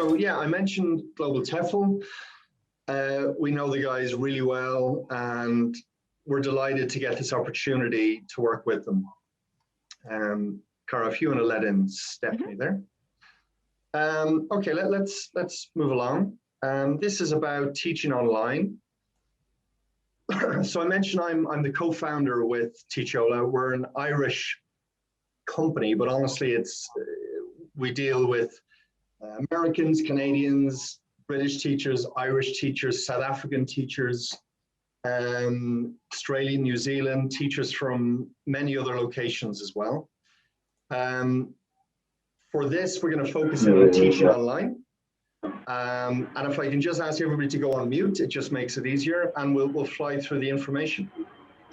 So yeah, I mentioned Global TEFL. We know the guys really well, and we're delighted to get this opportunity to work with them. Cara, if you want to let in Stephanie there. Okay, let's move along. This is about teaching online. So I mentioned I'm the co-founder with Teachola. We're an Irish company, but honestly, we deal with Americans, Canadians, British teachers, Irish teachers, South African teachers, Australian, New Zealand, teachers from many other locations as well. For this, we're going to focus on teaching online. And if I can just ask everybody to go on mute, it just makes it easier, and we'll fly through the information.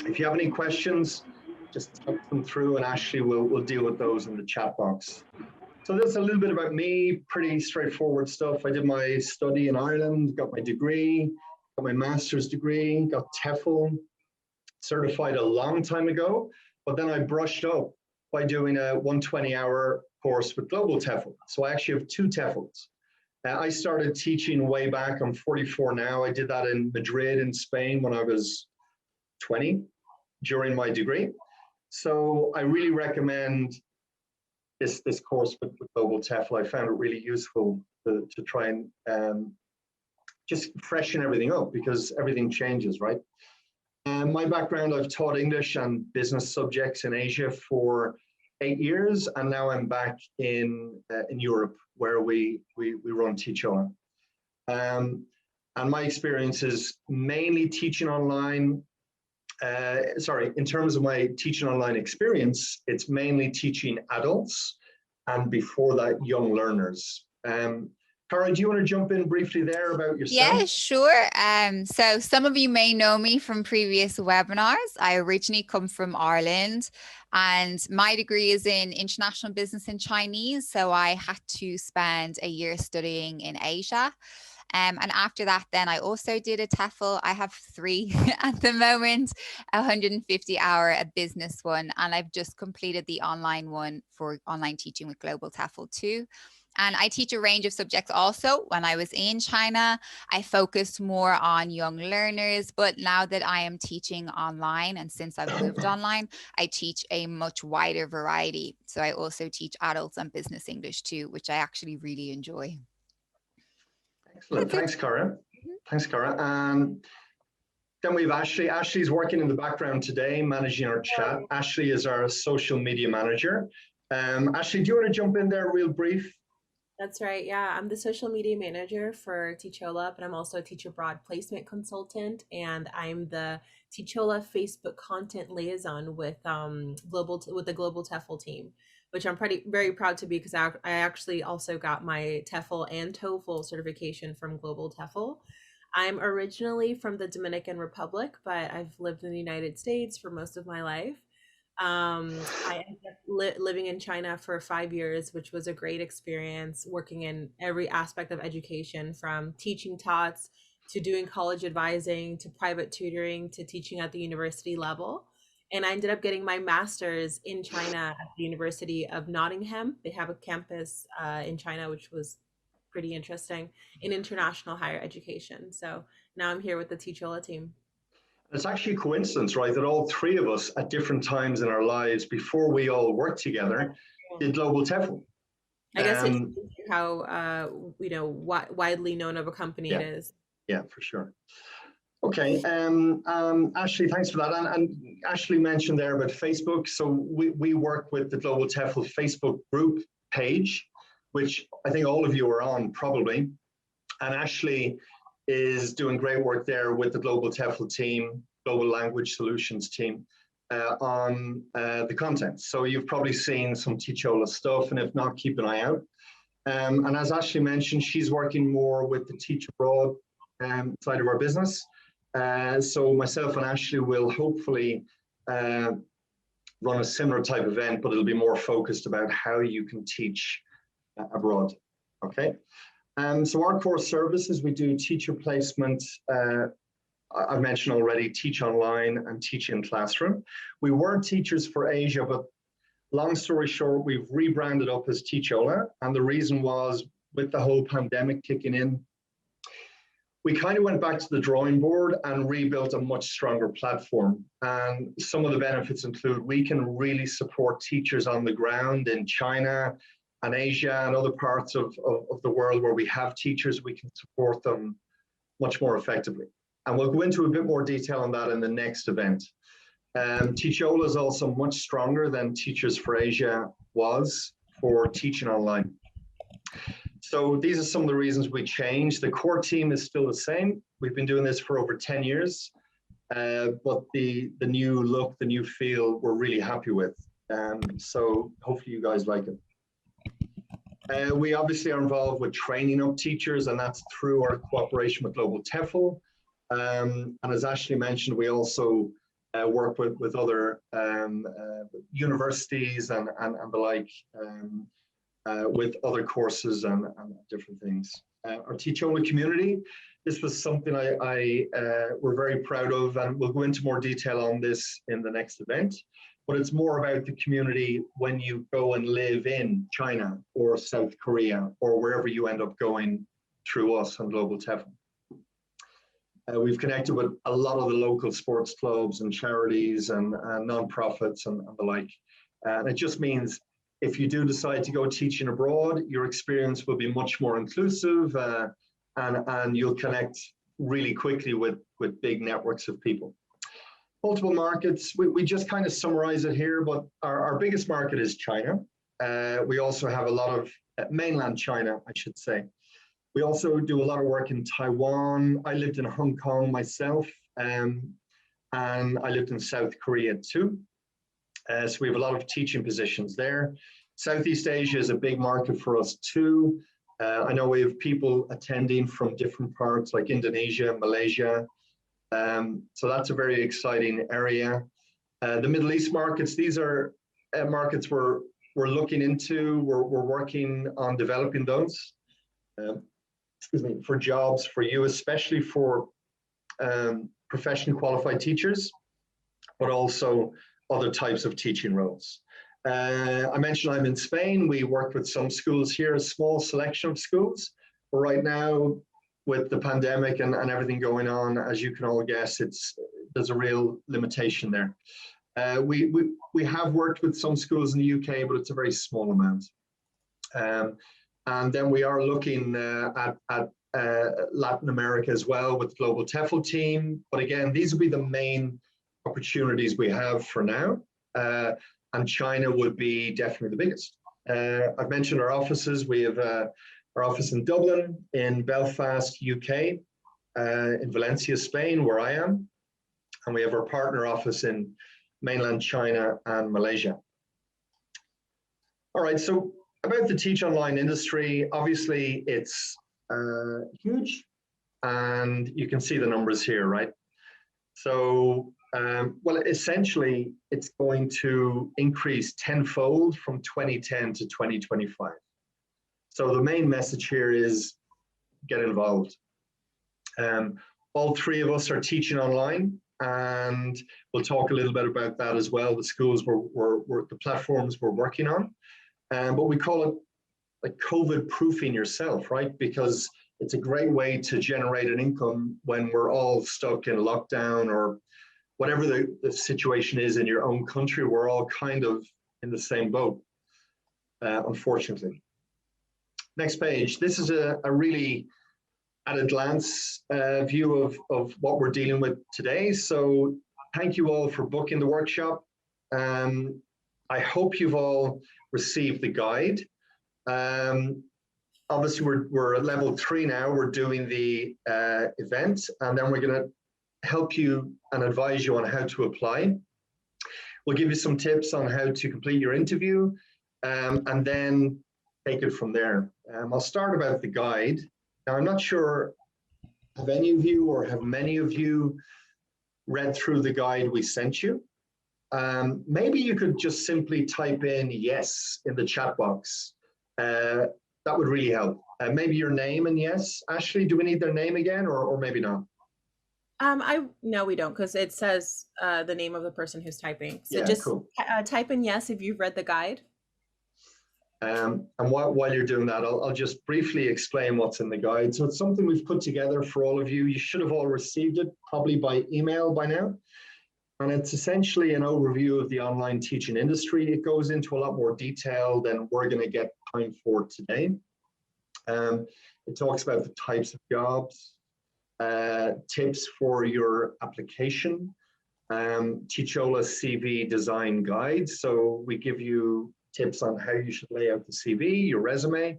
If you have any questions, just type them through, and Ashley will deal with those in the chat box. So that's a little bit about me, pretty straightforward stuff. I did my study in Ireland, got my degree, got my master's degree, got TEFL, certified a long time ago, but then I brushed up by doing a 120-hour course with Global TEFL. So I actually have 2 TEFLs. I started teaching way back, I'm 44 now. I did that in Madrid in Spain when I was 20 during my degree. So I really recommend this course with Global TEFL. I found it really useful to try and just freshen everything up, because everything changes, right? My background, I've taught English and business subjects in Asia for 8 years, and now I'm back in Europe, where we run Teachola. And my experience is mainly teaching online. In terms of my teaching online experience, it's mainly teaching adults, and before that, young learners. Cara, do you want to jump in briefly there about yourself? Yeah, sure. So some of you may know me from previous webinars. I originally come from Ireland, and my degree is in international business and Chinese. So I had to spend a year studying in Asia. And after that, then I also did a TEFL. I have 3 at the moment, 150-hour a business one. And I've just completed the online one for online teaching with Global TEFL 2. And I teach a range of subjects also. When I was in China, I focused more on young learners, but now that I am teaching online, and since I've moved online, I teach a much wider variety. So I also teach adults and business English too, which I actually really enjoy. Excellent. Thanks, Cara. Thanks, Cara. Then we have Ashley. Ashley's working in the background today, managing our chat. Ashley is our social media manager. Ashley, do you want to jump in there real brief? That's right. Yeah, I'm the social media manager for Teachola, but I'm also a teacher abroad placement consultant, and I'm the Teachola Facebook content liaison with the Global TEFL team, which I'm very proud to be, because I actually also got my TEFL and TOEFL certification from Global TEFL. I'm originally from the Dominican Republic, but I've lived in the United States for most of my life. I ended up living in China for 5 years, which was a great experience, working in every aspect of education, from teaching tots to doing college advising to private tutoring to teaching at the university level. And I ended up getting my master's in China at the University of Nottingham. They have a campus in China, which was pretty interesting, in international higher education. So now I'm here with the Teachola team. It's actually a coincidence, right, that all 3 of us at different times in our lives, before we all worked together, did Global TEFL. I guess it shows you how widely known of a company it is. Yeah, for sure. Okay, Ashley, thanks for that. And Ashley mentioned there about Facebook. So we work with the Global TEFL Facebook group page, which I think all of you are on probably. And Ashley is doing great work there with the Global TEFL team, Global Language Solutions team, on the content. So you've probably seen some Teachola stuff, and if not, keep an eye out. And as Ashley mentioned, she's working more with the Teach Abroad side of our business. So myself and Ashley will hopefully run a similar type event, but it'll be more focused about how you can teach abroad. Okay. So our core services, we do teacher placement. I've mentioned already, teach online and teach in classroom. We were teachers for Asia, but long story short, we've rebranded up as Teachola. And the reason was with the whole pandemic kicking in, we kind of went back to the drawing board and rebuilt a much stronger platform. And some of the benefits include we can really support teachers on the ground in China and Asia and other parts of the world where we have teachers. We can support them much more effectively. And we'll go into a bit more detail on that in the next event. Teachola is also much stronger than Teachers for Asia was for teaching online. So these are some of the reasons we changed. The core team is still the same. We've been doing this for over 10 years, but the new look, the new feel, we're really happy with. So hopefully you guys like it. We obviously are involved with training up teachers, and that's through our cooperation with Global TEFL. And as Ashley mentioned, we also work with other universities and the like, with other courses and different things. Our Teachola community, this was something we're very proud of, and we'll go into more detail on this in the next event. But it's more about the community when you go and live in China or South Korea or wherever you end up going through us on Global TEFL. We've connected with a lot of the local sports clubs and charities and non-profits and the like. And it just means if you do decide to go teaching abroad, your experience will be much more inclusive and you'll connect really quickly with big networks of people. Multiple markets, we just kind of summarize it here, but our biggest market is China. We also have a lot of mainland China, I should say. We also do a lot of work in Taiwan. I lived in Hong Kong myself, and I lived in South Korea too. So we have a lot of teaching positions there. Southeast Asia is a big market for us too. I know we have people attending from different parts like Indonesia, Malaysia. So that's a very exciting area. The Middle East markets, these are markets we're looking into. We're working on developing those. For jobs for you, especially for professionally qualified teachers, but also other types of teaching roles. I mentioned I'm in Spain. We work with some schools here, a small selection of schools. But right now, with the pandemic and everything going on, as you can all guess, there's a real limitation there. We have worked with some schools in the UK, but it's a very small amount. And then we are looking at Latin America as well with Global TEFL team. But again, these will be the main opportunities we have for now. And China would be definitely the biggest. I've mentioned our offices. We have our office in Dublin, in Belfast, UK, in Valencia, Spain, where I am. And we have our partner office in mainland China and Malaysia. All right, so about the teach online industry, obviously it's huge, and you can see the numbers here, right? So, well, essentially, it's going to increase tenfold from 2010 to 2025. So the main message here is get involved. All three of us are teaching online, and we'll talk a little bit about that as well, the schools the platforms we're working on. But we call it like COVID proofing yourself, right? Because it's a great way to generate an income when we're all stuck in lockdown or whatever the situation is in your own country. We're all kind of in the same boat, unfortunately. Next page. This is a really at a glance view of what we're dealing with today. So thank you all for booking the workshop. I hope you've all received the guide. Obviously, we're at level 3 now. We're doing the event, and then we're going to help you and advise you on how to apply. We'll give you some tips on how to complete your interview, and then take it from there. I'll start about the guide. Now, I'm not sure, have any of you or have many of you read through the guide we sent you? Maybe you could just simply type in yes in the chat box. That would really help. Maybe your name and yes. Ashley, do we need their name again or maybe not? No, we don't, because it says the name of the person who's typing. So yeah, just cool. Type in yes if you've read the guide. And while you're doing that, I'll just briefly explain what's in the guide. So it's something we've put together for all of you. You should have all received it probably by email by now. And it's essentially an overview of the online teaching industry. It goes into a lot more detail than we're going to get time for today. It talks about the types of jobs, tips for your application, Teachola CV design guide. So we give you tips on how you should lay out the CV, your resume,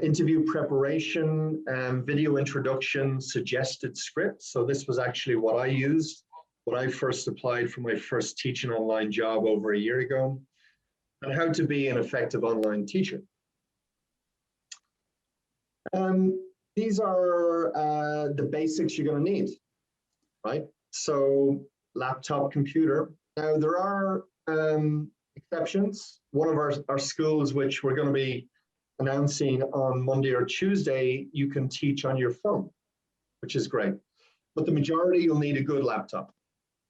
interview preparation, video introduction, suggested scripts. So this was actually what I used when I first applied for my first teaching online job over a year ago, and how to be an effective online teacher. These are the basics you're going to need, right? So laptop, computer. Now there are exceptions. One of our schools, which we're going to be announcing on Monday or Tuesday, you can teach on your phone, which is great. But the majority, you'll need a good laptop,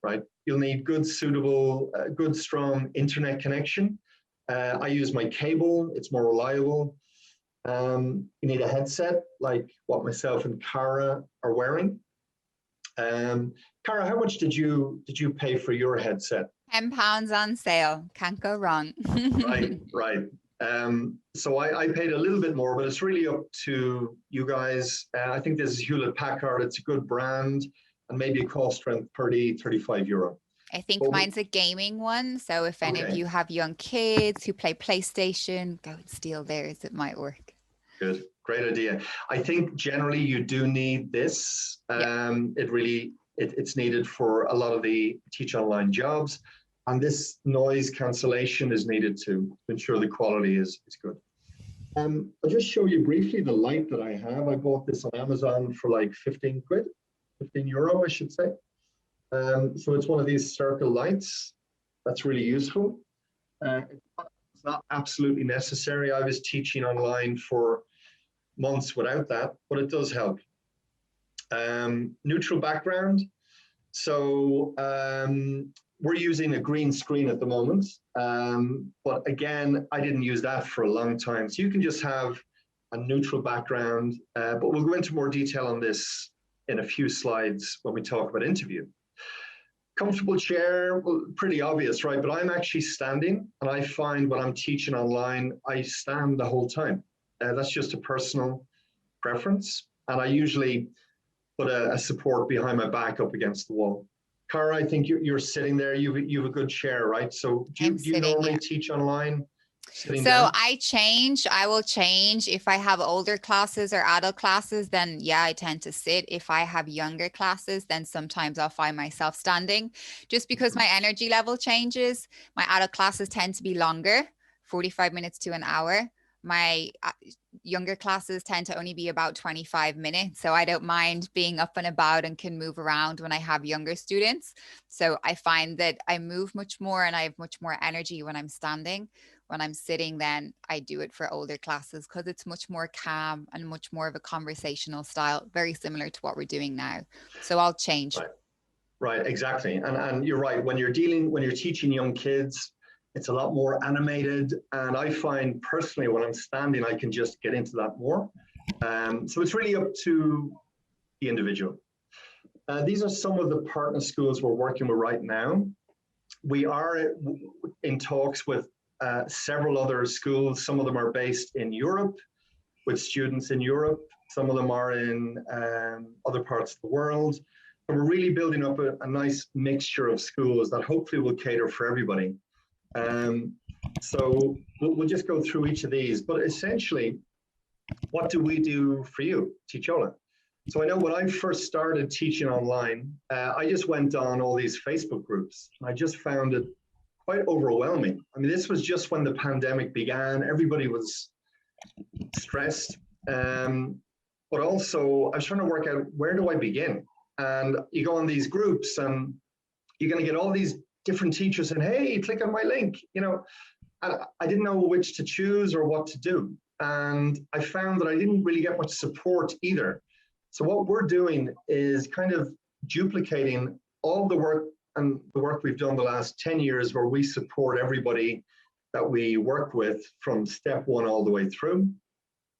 right? You'll need good, suitable, good, strong internet connection. I use my cable, it's more reliable. You need a headset like what myself and Cara are wearing. Cara, how much did you pay for your headset? £10 on sale, can't go wrong. Right. So I paid a little bit more, but it's really up to you guys. I think this is Hewlett Packard. It's a good brand, and maybe it costs around 35 euro. I think mine's a gaming one. So if any of you have young kids who play PlayStation, go and steal theirs. It might work. Good. Great idea. I think generally you do need this. It's needed for a lot of the teach online jobs. And this noise cancellation is needed to ensure the quality is good. I'll just show you briefly the light that I have. I bought this on Amazon for like 15 quid, 15 euro, I should say. So it's one of these circle lights. That's really useful. It's not absolutely necessary. I was teaching online for months without that, but it does help. Neutral background. So we're using a green screen at the moment, but again, I didn't use that for a long time. So you can just have a neutral background, but we'll go into more detail on this in a few slides when we talk about interview. Comfortable chair, well, pretty obvious, right? But I'm actually standing, and I find when I'm teaching online, I stand the whole time. That's just a personal preference, and I usually put a support behind my back up against the wall. Cara, I think you're sitting there. You have a good chair, right? So do you normally teach online? So I will change. If I have older classes or adult classes, then yeah, I tend to sit. If I have younger classes, then sometimes I'll find myself standing just because my energy level changes. My adult classes tend to be longer, 45 minutes to an hour. My younger classes tend to only be about 25 minutes. So I don't mind being up and about and can move around when I have younger students. So I find that I move much more and I have much more energy when I'm standing. When I'm sitting, then I do it for older classes because it's much more calm and much more of a conversational style, very similar to what we're doing now. So I'll change. Right, exactly. And you're right. When you're teaching young kids, it's a lot more animated. And I find personally, when I'm standing, I can just get into that more. So it's really up to the individual. These are some of the partner schools we're working with right now. We are in talks with several other schools. Some of them are based in Europe, with students in Europe. Some of them are in other parts of the world. And we're really building up a nice mixture of schools that hopefully will cater for everybody. So we'll just go through each of these. But essentially, what do we do for you, Teachola? So I know when I first started teaching online, I just went on all these Facebook groups. And I just found it quite overwhelming. I mean, this was just when the pandemic began. Everybody was stressed. But also, I was trying to work out, where do I begin? And you go on these groups and you're going to get all these different teachers saying, hey, click on my link. You know, I didn't know which to choose or what to do. And I found that I didn't really get much support either. So what we're doing is kind of duplicating all the work and the work we've done the last 10 years where we support everybody that we work with from step one all the way through.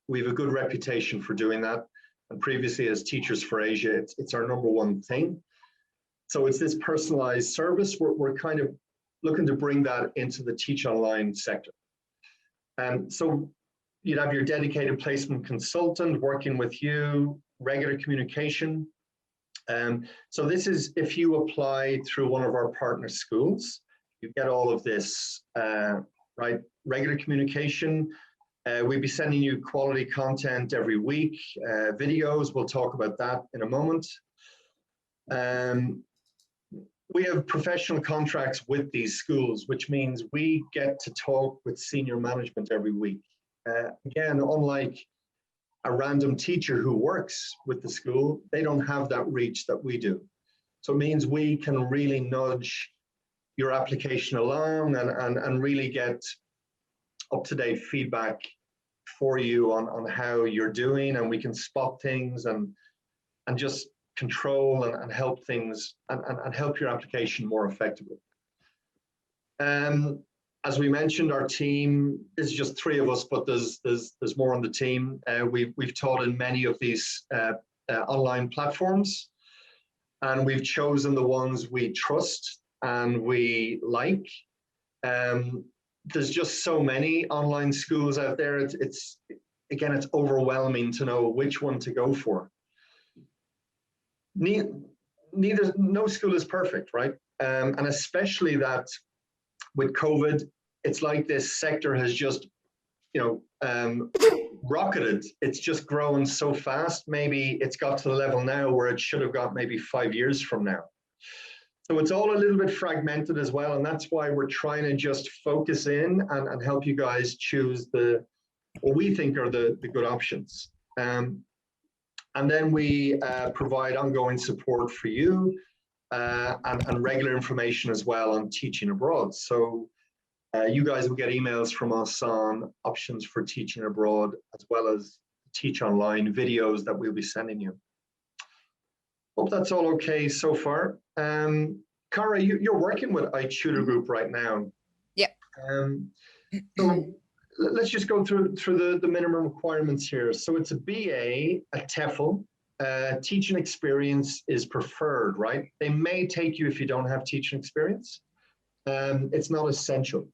We have a good reputation for doing that. And previously as Teachers for Asia, it's our number one thing. So it's this personalized service. We're kind of looking to bring that into the Teach Online sector. So you'd have your dedicated placement consultant working with you, regular communication. So this is if you apply through one of our partner schools, you get all of this, right? Regular communication. We'll be sending you quality content every week, videos. We'll talk about that in a moment. We have professional contracts with these schools, which means we get to talk with senior management every week. Again, unlike a random teacher who works with the school, they don't have that reach that we do. So it means we can really nudge your application along and really get up-to-date feedback for you on how you're doing, and we can spot things and just control and help things and help your application more effectively. As we mentioned, our team is just 3 of us, but there's more on the team. We've taught in many of these online platforms, and we've chosen the ones we trust and we like. There's just so many online schools out there. It's overwhelming to know which one to go for. No school is perfect, right? And especially that with COVID, it's like this sector has just, rocketed. It's just grown so fast. Maybe it's got to the level now where it should have got maybe 5 years from now. So it's all a little bit fragmented as well. And that's why we're trying to just focus in and help you guys choose what we think are the good options. And then we provide ongoing support for you and regular information as well on teaching abroad. So you guys will get emails from us on options for teaching abroad, as well as Teach Online videos that we'll be sending you. Hope that's all okay so far. Cara, you're working with Tutor Group right now. Yep. So let's just go through the minimum requirements here. So it's a BA, a TEFL. Teaching experience is preferred, right? They may take you if you don't have teaching experience. It's not essential.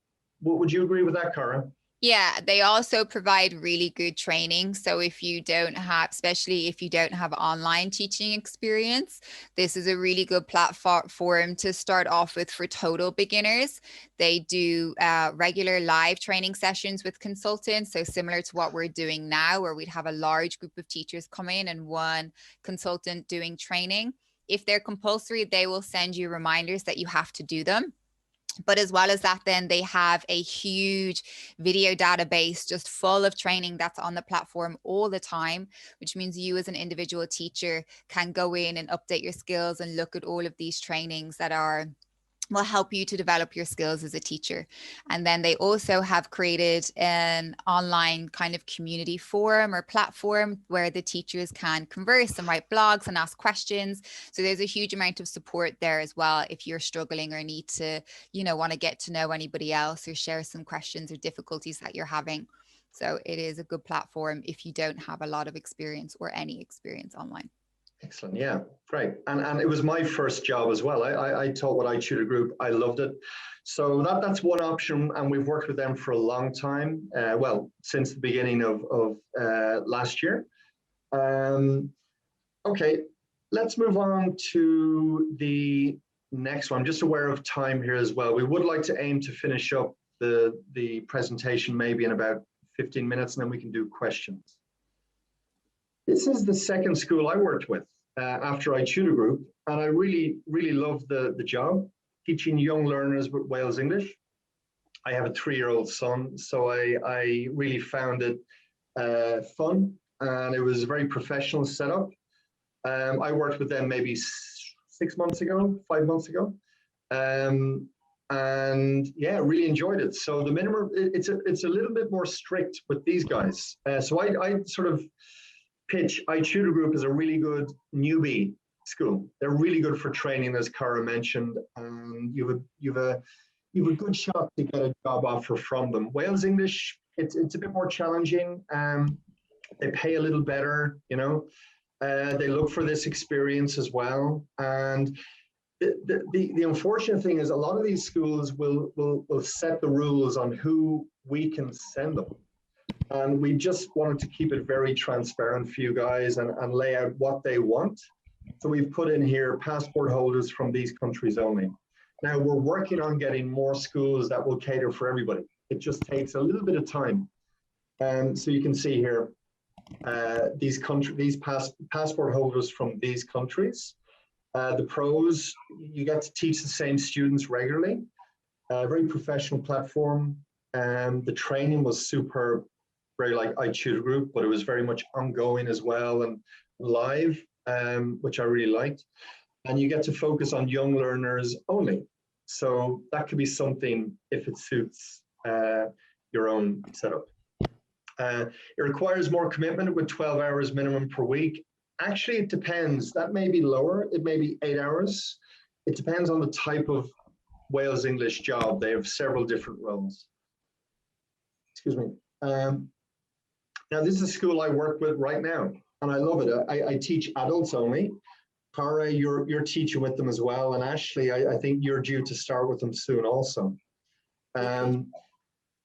Would you agree with that, Cara? Yeah, they also provide really good training. So if you don't have, especially if you don't have online teaching experience, this is a really good platform to start off with for total beginners. They do regular live training sessions with consultants. So similar to what we're doing now, where we'd have a large group of teachers come in and one consultant doing training. If they're compulsory, they will send you reminders that you have to do them. But as well as that, then they have a huge video database just full of training that's on the platform all the time, which means you as an individual teacher can go in and update your skills and look at all of these trainings that will help you to develop your skills as a teacher. And then they also have created an online kind of community forum or platform where the teachers can converse and write blogs and ask questions. So there's a huge amount of support there as well if you're struggling or need to, want to get to know anybody else or share some questions or difficulties that you're having. So it is a good platform if you don't have a lot of experience or any experience online. Excellent. Yeah, great. And it was my first job as well. I taught with Tutor Group. I loved it. So that's one option, and we've worked with them for a long time. Well, since the beginning of last year. Okay, let's move on to the next one. I'm just aware of time here as well. We would like to aim to finish up the presentation maybe in about 15 minutes, and then we can do questions. This is the second school I worked with after Tutor Group, and I really, really loved the job, teaching young learners with Wales English. I have a 3-year-old son, so I really found it fun, and it was a very professional setup. I worked with them maybe 5 months ago, and yeah, really enjoyed it. So the minimum, it's a little bit more strict with these guys. So I sort of pitch Tutor Group as a really good newbie school. They're really good for training, as Cara mentioned. You you have a good shot to get a job offer from them. Wales English, it's a bit more offer from them. Wales English, it's a bit more challenging. They pay a little better, you know. They look for this experience as well. And the unfortunate thing is a lot of these schools will set the rules on who we can send them. And we just wanted to keep it very transparent for you guys and lay out what they want. So we've put in here passport holders from these countries only. Now we're working on getting more schools that will cater for everybody. It just takes a little bit of time. So you can see here, these passport holders from these countries. The pros, you get to teach the same students regularly. Very professional platform. The training was superb, very like Tutor Group, but it was very much ongoing as well and live, which I really liked. And you get to focus on young learners only. So that could be something if it suits your own setup. It requires more commitment with 12 hours minimum per week. Actually, it depends. That may be lower. It may be 8 hours. It depends on the type of Wales English job. They have several different roles. Excuse me. Now, this is a school I work with right now, and I love it. I teach adults only. Cara, you're teaching with them as well. And Ashley, I think you're due to start with them soon also.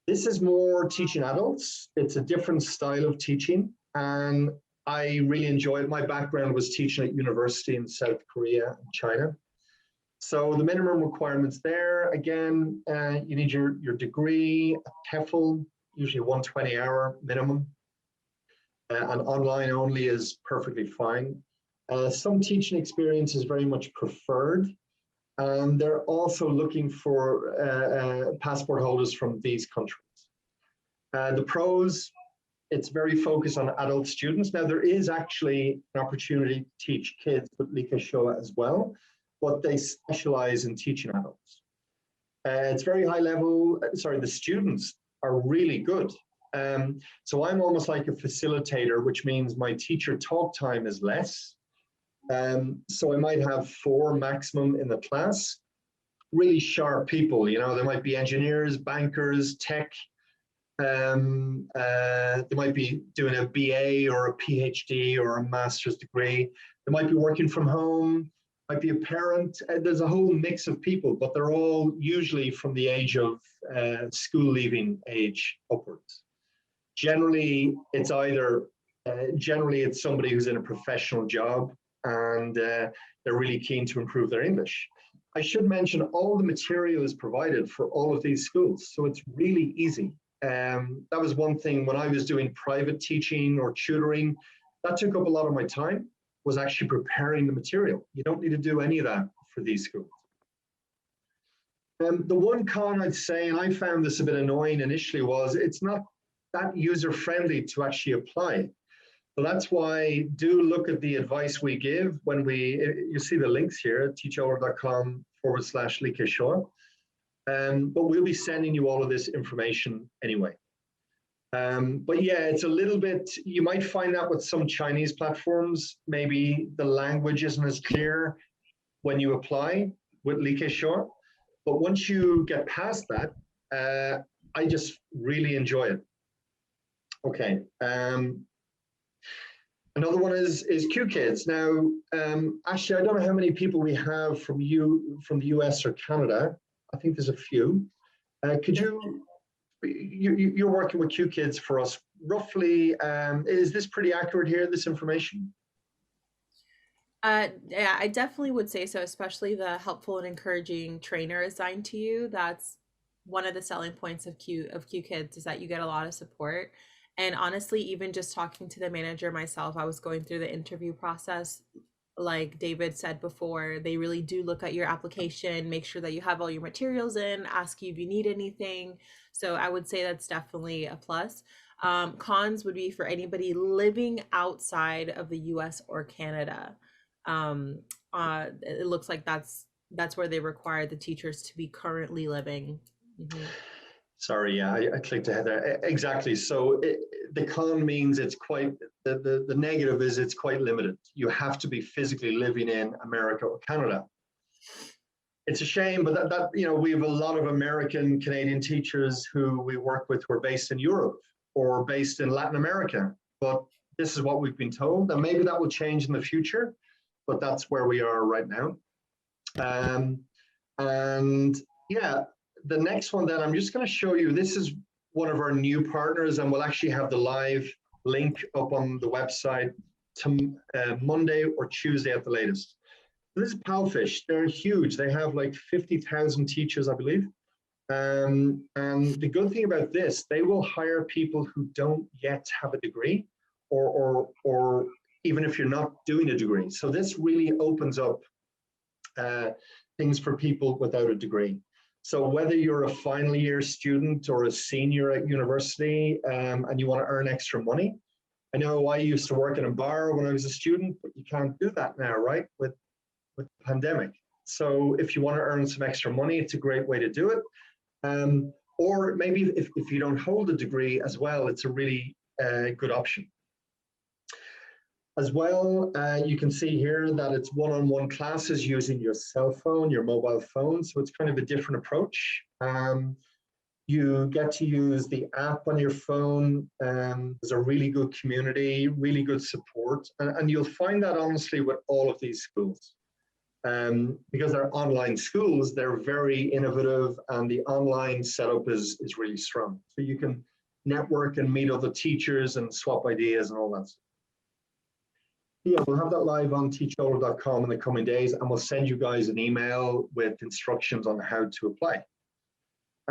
This is more teaching adults. It's a different style of teaching, and I really enjoy it. My background was teaching at university in South Korea and China. So the minimum requirements there, again, you need your degree, a TEFL, usually 120-hour minimum, and online only is perfectly fine. Some teaching experience is very much preferred. They're also looking for passport holders from these countries. The pros, it's very focused on adult students. Now, there is actually an opportunity to teach kids with Lik Shoa as well, but they specialize in teaching adults. It's very high level. Sorry, the students are really good. So I'm almost like a facilitator, which means my teacher talk time is less. So I might have 4 maximum in the class. Really sharp people, you know, they might be engineers, bankers, tech. They might be doing a BA or a PhD or a master's degree. They might be working from home, might be a parent. There's a whole mix of people, but they're all usually from the age of school leaving age upwards. Generally, it's either, generally it's somebody who's in a professional job and they're really keen to improve their English. I should mention all the material is provided for all of these schools, so it's really easy. That was one thing when I was doing private teaching or tutoring, that took up a lot of my time, was actually preparing the material. You don't need to do any of that for these schools. The one con I'd say, and I found this a bit annoying initially, was it's not that user-friendly to actually apply. So that's why do look at the advice we give when you see the links here, teachover.com/Lik Shoa. But we'll be sending you all of this information anyway. But yeah, it's a little bit, you might find that with some Chinese platforms, maybe the language isn't as clear when you apply with Lik Shoa. But once you get past that, I just really enjoy it. Okay. Another one is QKids. Now, Ashley, I don't know how many people we have from the US or Canada. I think there's a few. Could you're working with QKids for us roughly, is this pretty accurate here, this information? Yeah, I definitely would say so, especially the helpful and encouraging trainer assigned to you. That's one of the selling points of QKids is that you get a lot of support. And honestly, even just talking to the manager myself, I was going through the interview process. Like David said before, they really do look at your application, make sure that you have all your materials in, ask you if you need anything. So I would say that's definitely a plus. Cons would be for anybody living outside of the US or Canada. It looks like that's where they require the teachers to be currently living. Mm-hmm. Sorry, yeah, I clicked ahead there. Exactly. So the con means it's quite, the negative is it's quite limited. You have to be physically living in America or Canada. it's a shame, but that we have a lot of American, Canadian teachers who we work with who are based in Europe or based in Latin America. But this is what we've been told, and maybe that will change in the future, but that's where we are right now. And yeah, the next one then, I'm just going to show you, this is one of our new partners, and we'll actually have the live link up on the website to Monday or Tuesday at the latest. This is Palfish. They're huge. They have like 50,000 teachers, I believe. And the good thing about this, they will hire people who don't yet have a degree, or even if you're not doing a degree. So this really opens up things for people without a degree. So whether you're a final year student or a senior at university and you want to earn extra money, I know I used to work in a bar when I was a student, but you can't do that now, right? With the pandemic. So if you want to earn some extra money, it's a great way to do it. Or maybe if you don't hold a degree as well, it's a really good option. As well, you can see here that it's one-on-one classes using your cell phone, your mobile phone. So it's kind of a different approach. You get to use the app on your phone. There's a really good community, really good support. And you'll find that honestly with all of these schools. Because they're online schools, they're very innovative, and the online setup is really strong. So you can network and meet other teachers and swap ideas and all that stuff. Yeah, we'll have that live on teachyola.com in the coming days, and we'll send you guys an email with instructions on how to apply.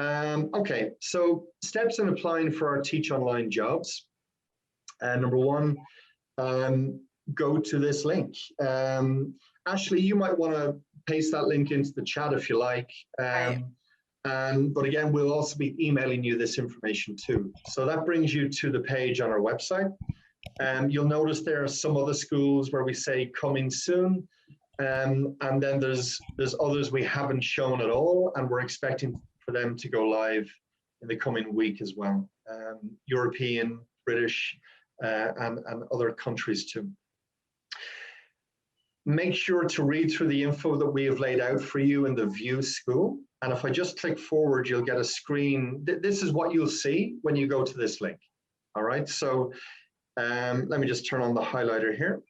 Okay, so steps in applying for our Teach Online jobs. Number one, go to this link. Ashley, you might want to paste that link into the chat if you like. But again, we'll also be emailing you this information too. So that brings you to the page on our website. You'll notice there are some other schools where we say coming soon. And then there's others we haven't shown at all, and we're expecting for them to go live in the coming week as well. European, British, and other countries too. Make sure to read through the info that we have laid out for you in the View School. And if I just click forward, you'll get a screen. This is what you'll see when you go to this link. All right, so let me just turn on the highlighter here.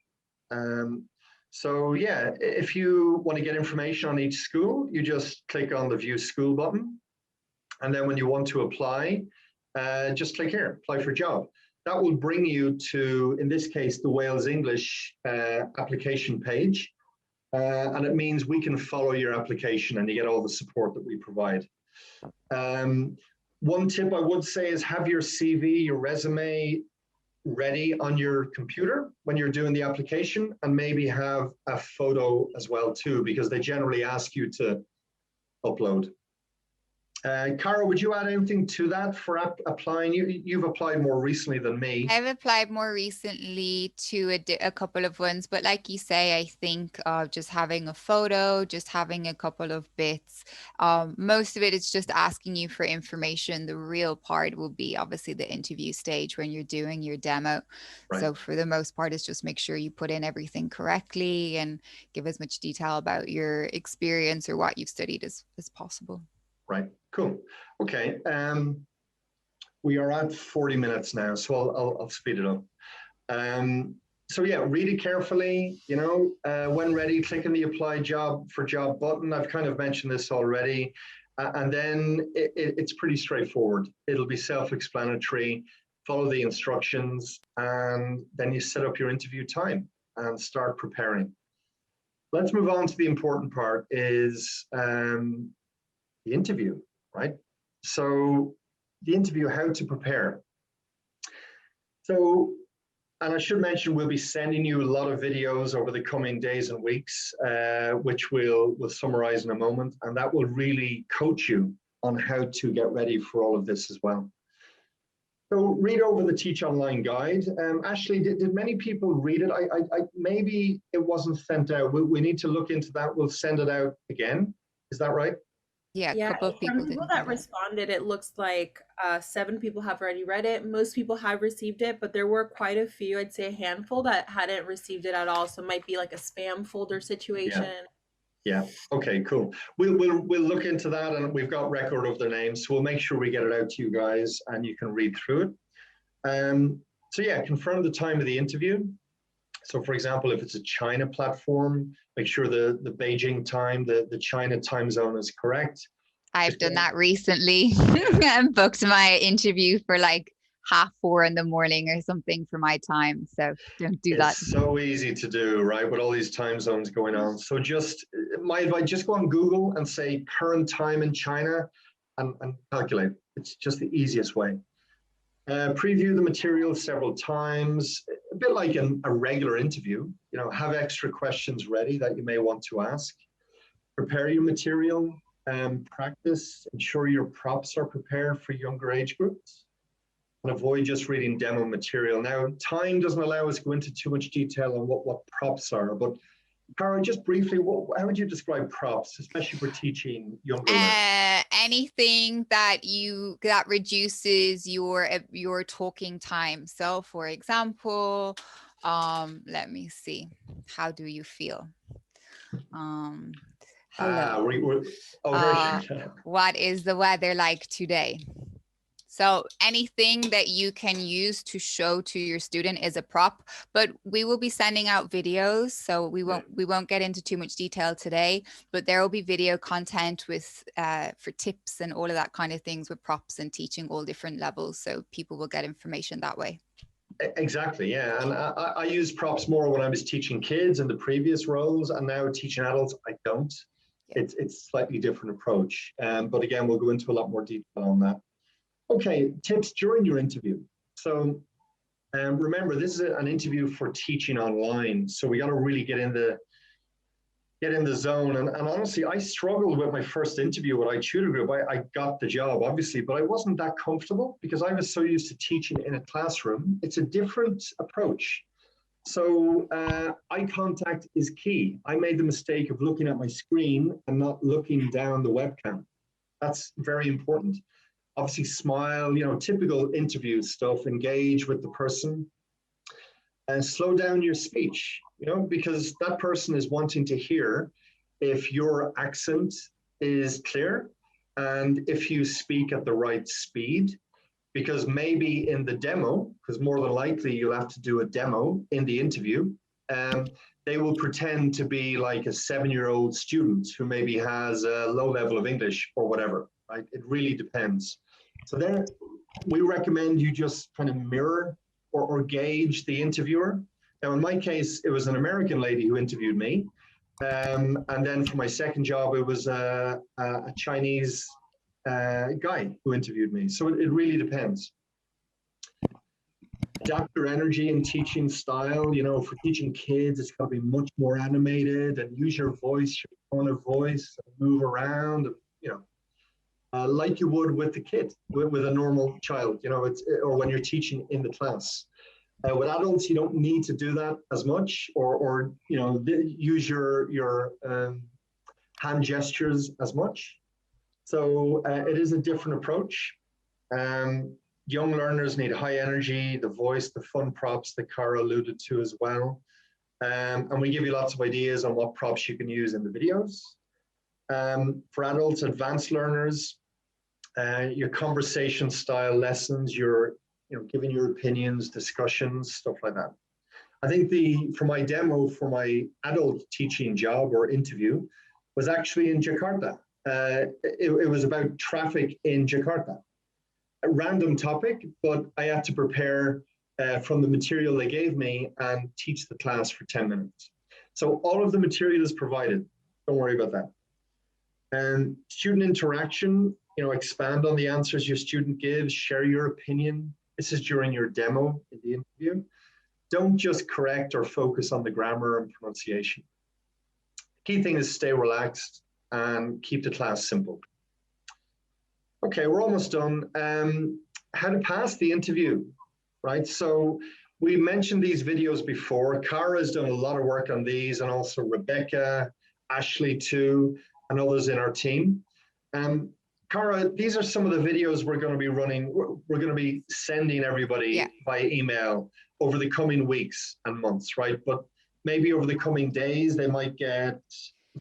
So yeah, if you want to get information on each school, you just click on the View School button. And then when you want to apply, just click here, apply for job. That will bring you to, in this case, the Wales English application page. And it means we can follow your application and you get all the support that we provide. One tip I would say is have your CV, your resume ready on your computer when you're doing the application, and maybe have a photo as well too, because they generally ask you to upload. Cara, would you add anything to that for applying? You've applied more recently than me. I've applied more recently to a couple of ones, but like you say, I think just having a photo, just having a couple of bits, most of it is just asking you for information. The real part will be obviously the interview stage when you're doing your demo. Right. So for the most part, it's just make sure you put in everything correctly and give as much detail about your experience or what you've studied as possible. Right, cool. Okay, we are at 40 minutes now, so I'll speed it up. So yeah, read it carefully, you know, when ready, click on the apply job for job button. I've kind of mentioned this already. And then it's pretty straightforward. It'll be self-explanatory, follow the instructions, and then you set up your interview time and start preparing. Let's move on to the important part is, the interview, right? So the interview, how to prepare. So, and I should mention, we'll be sending you a lot of videos over the coming days and weeks, which we'll summarize in a moment, and that will really coach you on how to get ready for all of this as well. So read over the Teach Online guide. Ashley, did many people read it? I maybe it wasn't sent out. We need to look into that. We'll send it out again. Is that right? Yeah, a couple of people, that responded, it looks like 7 people have already read it. Most people have received it, but there were quite a few, I'd say a handful, that hadn't received it at all. So it might be like a spam folder situation. Yeah. Okay, cool. We'll look into that, and we've got record of their names, so we'll make sure we get it out to you guys and you can read through it. So yeah, confirm the time of the interview. So for example, if it's a China platform, make sure the Beijing time, the China time zone is correct. I've done that recently and booked my interview for like 4:30 in the morning or something for my time. So don't do that. It's so easy to do, right? With all these time zones going on. So just my advice, just go on Google and say current time in China and calculate. It's just the easiest way. Preview the material several times, a bit like a regular interview. You know, have extra questions ready that you may want to ask. Prepare your material, practice, ensure your props are prepared for younger age groups, and avoid just reading demo material. Now, time doesn't allow us to go into too much detail on what props are, but Cara, just briefly, how would you describe props, especially for teaching younger learners? Anything that reduces your talking time. So, for example, let me see. How do you feel? Hello. Very good. What is the weather like today? So anything that you can use to show to your student is a prop, but we will be sending out videos. So we won't get into too much detail today, but there will be video content with for tips and all of that kind of things with props and teaching all different levels. So people will get information that way. Exactly, yeah. And I use props more when I was teaching kids in the previous roles, and now teaching adults, I don't. Yeah. It's slightly different approach. But again, we'll go into a lot more detail on that. Okay, tips during your interview. So remember, this is an interview for teaching online. So we got to really get in the zone. And honestly, I struggled with my first interview with Tutor Group. I got the job, obviously, but I wasn't that comfortable because I was so used to teaching in a classroom. It's a different approach. So eye contact is key. I made the mistake of looking at my screen and not looking down the webcam. That's very important. Obviously smile, you know, typical interview stuff, engage with the person, and slow down your speech, you know, because that person is wanting to hear if your accent is clear and if you speak at the right speed, because maybe in the demo, because more than likely you'll have to do a demo in the interview, they will pretend to be like a 7-year-old student who maybe has a low level of English or whatever, right? It really depends. So there, we recommend you just kind of mirror or gauge the interviewer. Now, in my case, it was an American lady who interviewed me. And then for my second job, it was a Chinese guy who interviewed me. So it really depends. Adapt your energy and teaching style. You know, for teaching kids, it's got to be much more animated, and use your voice, your tone of voice, and move around, you know. Like you would with the kid, with a normal child, you know, or when you're teaching in the class. With adults, you don't need to do that as much, or you know, use your hand gestures as much. So it is a different approach. Young learners need high energy, the voice, the fun props that Cara alluded to as well. And we give you lots of ideas on what props you can use in the videos. For adults, advanced learners, your conversation style lessons, your, you know, giving your opinions, discussions, stuff like that. I think for my demo for my adult teaching job or interview was actually in Jakarta. It was about traffic in Jakarta. A random topic, but I had to prepare from the material they gave me and teach the class for 10 minutes. So all of the material is provided. Don't worry about that. And student interaction, you know, expand on the answers your student gives, share your opinion. This is during your demo in the interview. Don't just correct or focus on the grammar and pronunciation. Key thing is stay relaxed and keep the class simple. Okay, we're almost done. How to pass the interview, right? So we mentioned these videos before. Cara has done a lot of work on these, and also Rebecca, Ashley too, and others in our team. Cara, these are some of the videos we're going to be running. We're going to be sending everybody by email over the coming weeks and months, right? But maybe over the coming days, they might get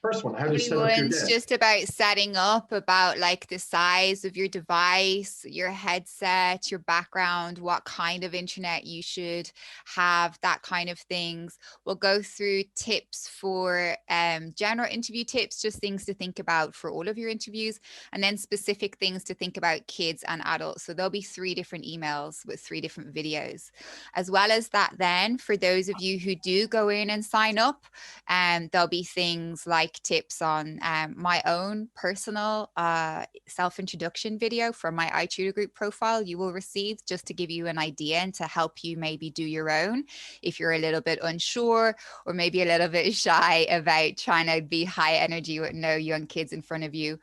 First one, how to set up your Everyone's desk. just about setting up, about like the size of your device, your headset, your background, what kind of internet you should have, that kind of things. We'll go through tips for general interview tips, just things to think about for all of your interviews, and then specific things to think about kids and adults. So there'll be 3 different emails with 3 different videos. As well as that, then for those of you who do go in and sign up, there'll be things like tips on my own personal self-introduction video from my iTutor Group profile you will receive, just to give you an idea and to help you maybe do your own if you're a little bit unsure or maybe a little bit shy about trying to be high energy with no young kids in front of you.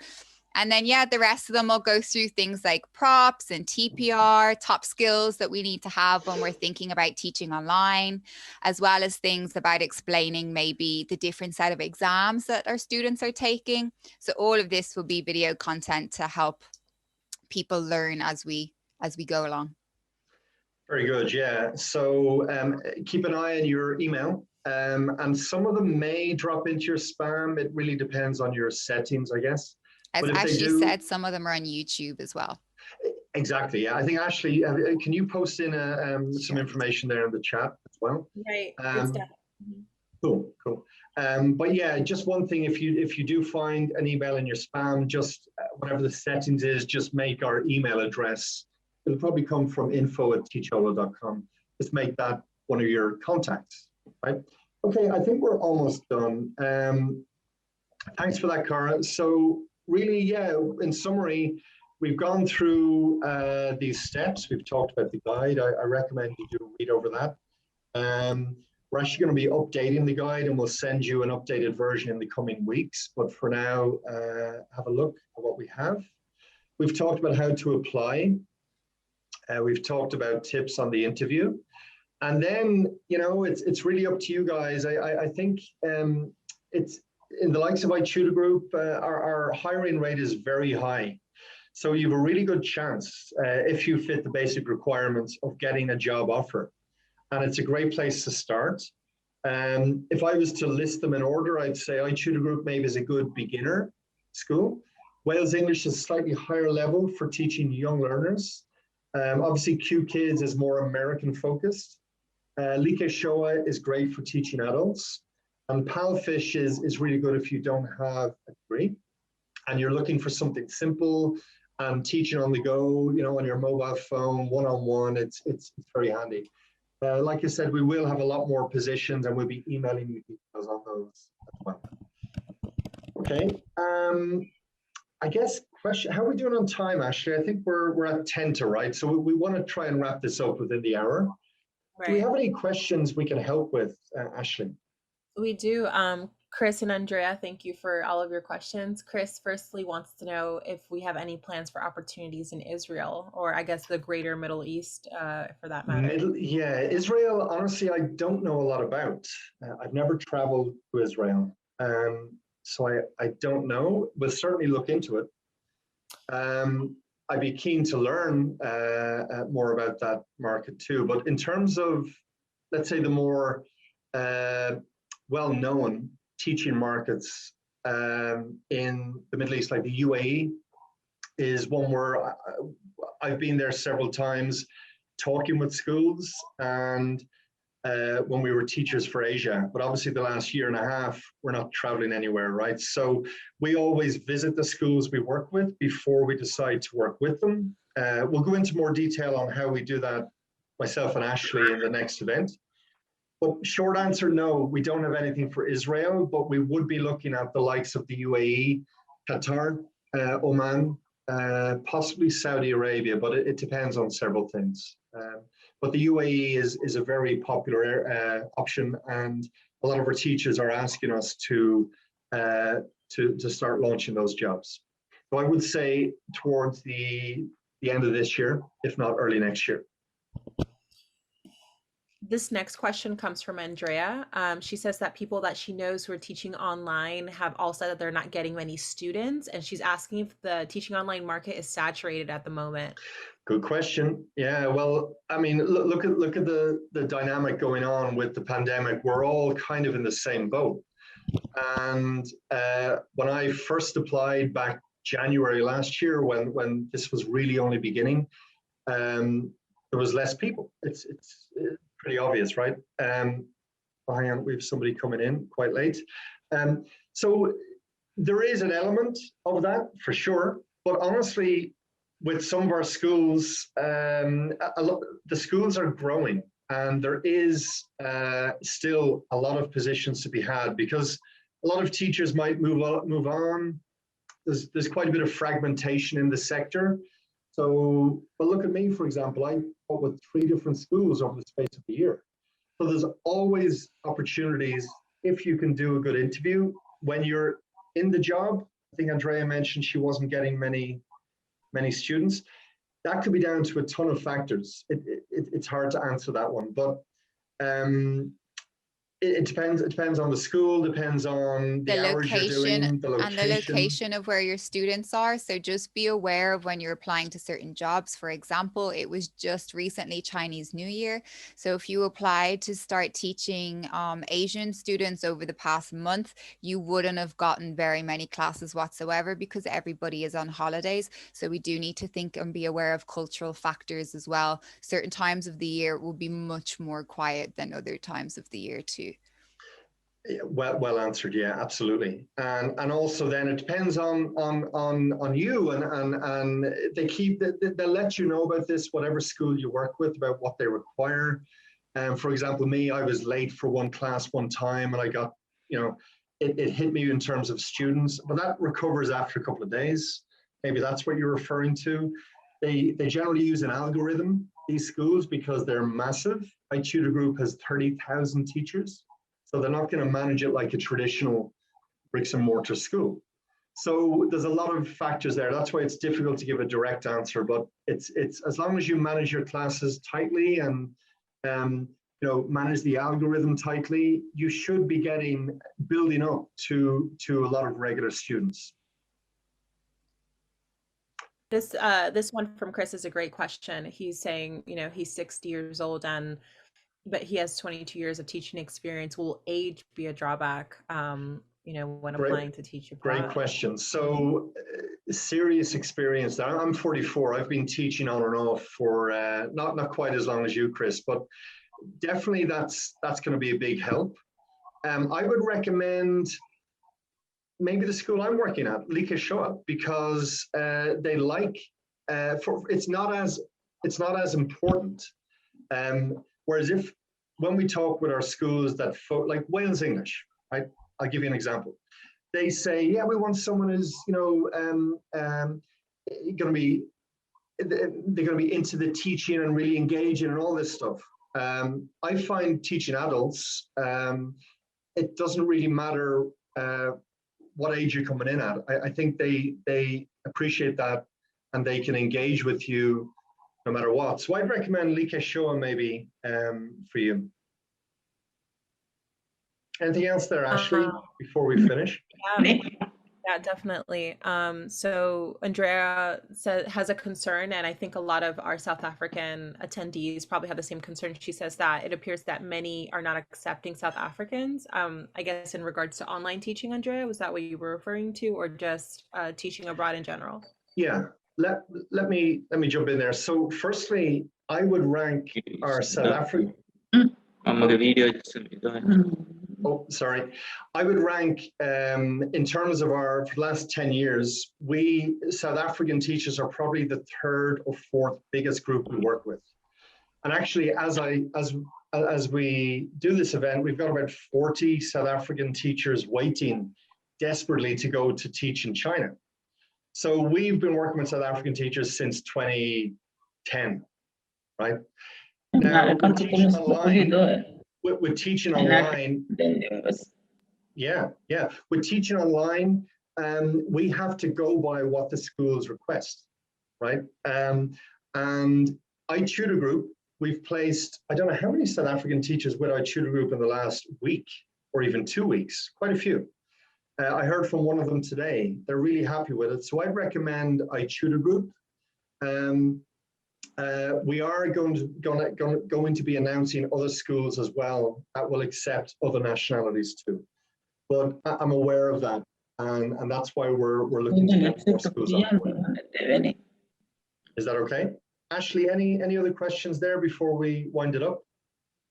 And then, yeah, the rest of them will go through things like props and TPR, top skills that we need to have when we're thinking about teaching online, as well as things about explaining maybe the different set of exams that our students are taking. So all of this will be video content to help people learn as we go along. Very good, yeah. So keep an eye on your email. And some of them may drop into your spam. It really depends on your settings, I guess. As Ashley said, some of them are on YouTube as well. Exactly. Yeah, I think Ashley, can you post in some information there in the chat as well? Right. Cool. But yeah, just one thing: if you do find an email in your spam, just whatever the settings is, just make our email address. It'll probably come from info@teachola.com. Just make that one of your contacts. Right. Okay. I think we're almost done. Thanks for that, Cara. So really, yeah, in summary, we've gone through these steps. We've talked about the guide. I recommend you do read over that. We're actually going to be updating the guide, and we'll send you an updated version in the coming weeks. But for now, have a look at what we have. We've talked about how to apply. We've talked about tips on the interview. And then, you know, it's really up to you guys. I think it's in the likes of iTutor Group, our hiring rate is very high. So you have a really good chance, if you fit the basic requirements, of getting a job offer. And it's a great place to start. If I was to list them in order, I'd say iTutor Group maybe is a good beginner school. Wales English is a slightly higher level for teaching young learners. Obviously, QKids is more American focused. Like Showa is great for teaching adults. And Palfish is really good if you don't have a degree and you're looking for something simple and teaching on the go, you know, on your mobile phone, one-on-one. It's very handy. Like I said, we will have a lot more positions and we'll be emailing you details on those as well. Okay. I guess question, how are we doing on time, Ashley? I think we're at 10 to, right? So we want to try and wrap this up within the hour. Right. Do we have any questions we can help with, Ashley? We do. Chris and Andrea, thank you for all of your questions. Chris firstly wants to know if we have any plans for opportunities in Israel, or I guess the greater Middle East, for that matter. Yeah, Israel, honestly, I don't know a lot about. I've never traveled to Israel, so I don't know. We'll certainly look into it. I'd be keen to learn more about that market too. But in terms of, let's say, the more well-known teaching markets in the Middle East, like the UAE, is one where I've been there several times talking with schools, and when we were teachers for Asia. But obviously the last year and a half, we're not traveling anywhere, right? So we always visit the schools we work with before we decide to work with them. We'll go into more detail on how we do that, myself and Ashley, in the next event. But short answer, no, we don't have anything for Israel, but we would be looking at the likes of the UAE, Qatar, Oman, possibly Saudi Arabia, but it depends on several things. But the UAE is a very popular option, and a lot of our teachers are asking us to start launching those jobs. So I would say towards the end of this year, if not early next year. This next question comes from Andrea. She says that people that she knows who are teaching online have all said that they're not getting many students, and she's asking if the teaching online market is saturated at the moment. Good question. Yeah, well, I mean, look at the dynamic going on with the pandemic. We're all kind of in the same boat. And when I first applied back January last year, when this was really only beginning, there was less people. It's pretty obvious, right? Oh, hang on, we have somebody coming in quite late. So there is an element of that for sure, but honestly, with some of our schools, the schools are growing, and there is still a lot of positions to be had, because a lot of teachers might move on. There's quite a bit of fragmentation in the sector. So, but look at me, for example, I taught with 3 different schools over the space of a year. So there's always opportunities if you can do a good interview. When you're in the job, I think Andrea mentioned she wasn't getting many students. That could be down to a ton of factors. It's hard to answer that one, but it depends. It depends on the school, depends on the hours you're doing, the location. And the location of where your students are. So just be aware of when you're applying to certain jobs. For example, it was just recently Chinese New Year. So if you applied to start teaching Asian students over the past month, you wouldn't have gotten very many classes whatsoever, because everybody is on holidays. So we do need to think and be aware of cultural factors as well. Certain times of the year will be much more quiet than other times of the year too. Well answered. Yeah, absolutely. And also then it depends on you, and they'll let you know about this, whatever school you work with, about what they require. For example, me, I was late for one class one time, and I got, it hit me in terms of students, but that recovers after a couple of days. Maybe that's what you're referring to. They generally use an algorithm, these schools, because they're massive. My tutor group has 30,000 teachers. So they're not going to manage it like a traditional bricks and mortar school. So there's a lot of factors there. That's why it's difficult to give a direct answer, but it's as long as you manage your classes tightly and manage the algorithm tightly, you should be building up to a lot of regular students. This one from Chris is a great question. He's saying, he's 60 years old but he has 22 years of teaching experience. Will age be a drawback, when applying to teach abroad? Great question. So serious experience. I'm 44. I've been teaching on and off for not quite as long as you, Chris, but definitely that's going to be a big help. I would recommend maybe the school I'm working at, Lika Shoa, because they like it's not as important. Whereas when we talk with our schools that like Wales English, right? I'll give you an example. They say, yeah, we want someone who's, they're going to be into the teaching and really engaging and all this stuff. I find teaching adults, it doesn't really matter what age you're coming in at. I think they appreciate that, and they can engage with you no matter what. So I'd recommend Lika Shoa maybe for you. Anything else there, Ashley, before we finish? Yeah, definitely. So Andrea has a concern, and I think a lot of our South African attendees probably have the same concern. She says that it appears that many are not accepting South Africans. I guess in regards to online teaching, Andrea, was that what you were referring to, or just teaching abroad in general? Yeah. Let me jump in there. So firstly, I would rank our South African. Oh, sorry. I would rank in terms of for the last 10 years, we South African teachers are probably the 3rd or 4th biggest group we work with. And actually, as we do this event, we've got about 40 South African teachers waiting desperately to go to teach in China. So we've been working with South African teachers since 2010, right? Now, we're teaching online. With teaching online, yeah. With teaching online, we have to go by what the schools request, right? And iTutor Group, we've placed, I don't know how many South African teachers with iTutor Group in the last week or even 2 weeks, quite a few. I heard from one of them today. They're really happy with it. So I'd recommend iTutor Group. We are going to be announcing other schools as well that will accept other nationalities too. but I'm aware of that, and that's why we're looking to get more schools on board. Is that okay? Ashley, any other questions there before we wind it up?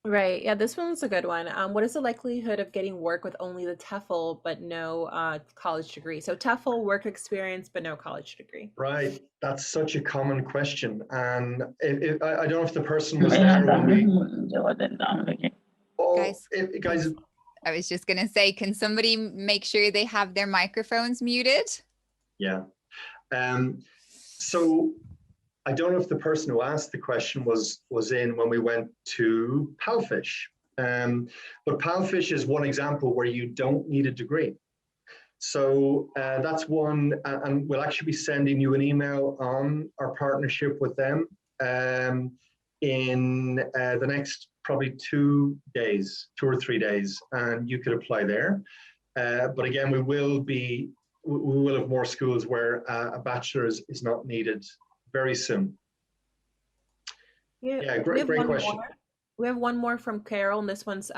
Right. Yeah, this one's a good one. What is the likelihood of getting work with only the TEFL but no college degree? So TEFL work experience but no college degree. Right. That's such a common question, and I don't know if the person was there when we. Oh, guys. I was just going to say, can somebody make sure they have their microphones muted? Yeah. So I don't know if the person who asked the question was in when we went to Palfish. But Palfish is one example where you don't need a degree. So that's one, and we'll actually be sending you an email on our partnership with them in the next probably 2 or 3 days, and you could apply there. But again, we will have more schools where a bachelor's is not needed very soon. Yeah, great question. We have one more from Carol, and this one's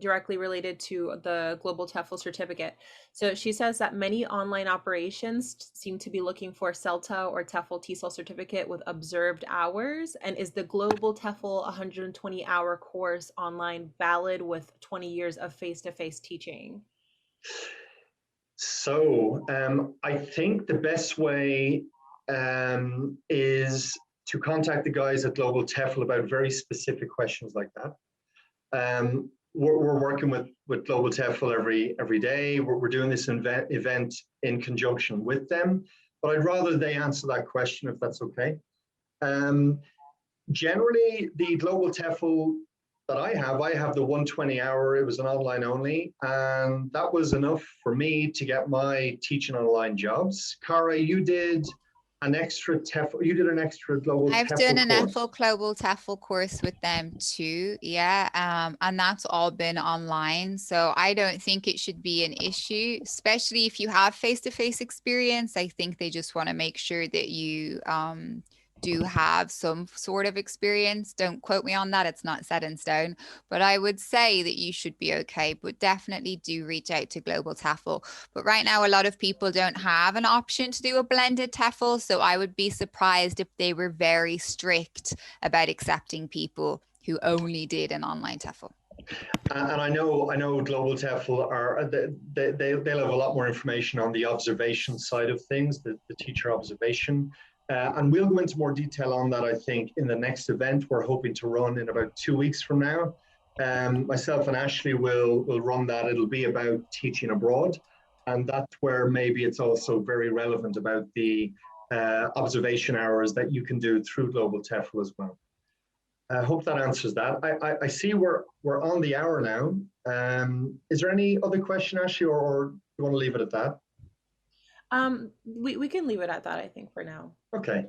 directly related to the Global TEFL certificate. So she says that many online operations seem to be looking for CELTA or TEFL TESOL certificate with observed hours. And is the Global TEFL 120-hour course online valid with 20 years of face-to-face teaching? So I think the best way is to contact the guys at Global TEFL about very specific questions like that. We're working with Global TEFL every day. We're doing this event in conjunction with them, but I'd rather they answer that question if that's okay. Generally, the Global TEFL that I have the 120-hour, it was an online only, and that was enough for me to get my teaching online jobs. Cara, you did an extra TEFL, you did an extra Global TEFL course. I've done an Global TEFL course with them too, yeah, and that's all been online, so I don't think it should be an issue, especially if you have face-to-face experience. I think they just want to make sure that you do have some sort of experience. Don't quote me on that, it's not set in stone, but I would say that you should be okay. But definitely do reach out to Global TEFL. But right now a lot of people don't have an option to do a blended TEFL, so I would be surprised if they were very strict about accepting people who only did an online TEFL. And I know Global TEFL they'll have a lot more information on the observation side of things, the teacher observation. And we'll go into more detail on that, I think, in the next event we're hoping to run in about 2 weeks from now. Myself and Ashley will run that. It'll be about teaching abroad. And that's where maybe it's also very relevant about the observation hours that you can do through Global TEFL as well. I hope that answers that. I see we're on the hour now. Is there any other question, Ashley, or do you want to leave it at that? We can leave it at that, I think, for now. Okay.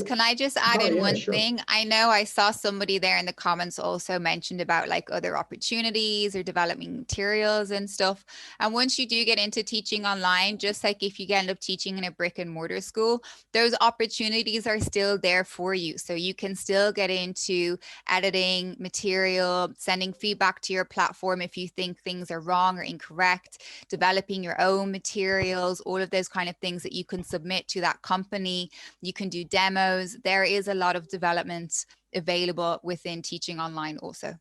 Can I just add in one thing? I know I saw somebody there in the comments also mentioned about like other opportunities or developing materials and stuff. And once you do get into teaching online, just like if you end up teaching in a brick and mortar school, those opportunities are still there for you. So you can still get into editing material, sending feedback to your platform if you think things are wrong or incorrect, developing your own materials, all of those kind of things that you can submit to that company. You can do demos. There is a lot of development available within teaching online also.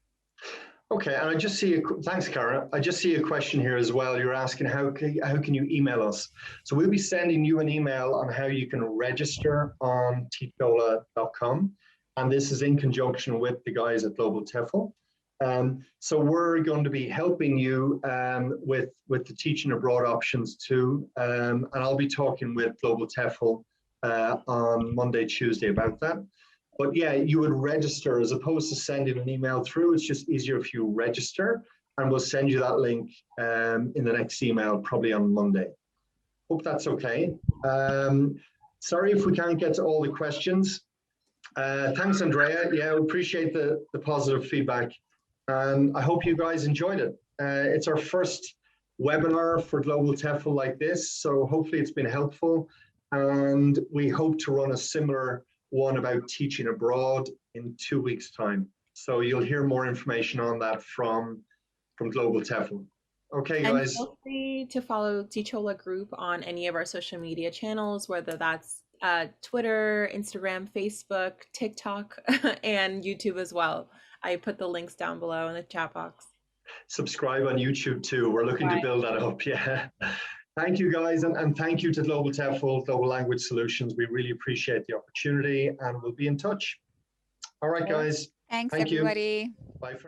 Okay, and I just see thanks, Cara. I just see a question here as well. You're asking how can you email us? So we'll be sending you an email on how you can register on teachola.com, and this is in conjunction with the guys at Global TEFL. So we're going to be helping you with the teaching abroad options too, and I'll be talking with Global TEFL on Monday, Tuesday about that. But yeah, you would register as opposed to sending an email through. It's just easier if you register, and we'll send you that link in the next email, probably on Monday. Hope that's okay. Sorry if we can't get to all the questions. Thanks, Andrea. Yeah, we appreciate the positive feedback. And I hope you guys enjoyed it. It's our first webinar for Global TEFL like this, so hopefully it's been helpful. And we hope to run a similar one about teaching abroad in 2 weeks' time. So you'll hear more information on that from Global TEFL. Okay, And guys. feel free to follow Teachola Group on any of our social media channels, whether that's Twitter, Instagram, Facebook, TikTok, and YouTube as well. I put the links down below in the chat box. Subscribe on YouTube too. We're looking to build that up. Yeah. Thank you, guys. And thank you to Global TEFL, Global Language Solutions. We really appreciate the opportunity and we'll be in touch. All right, guys. Thanks, Thank you. everybody. Bye for now.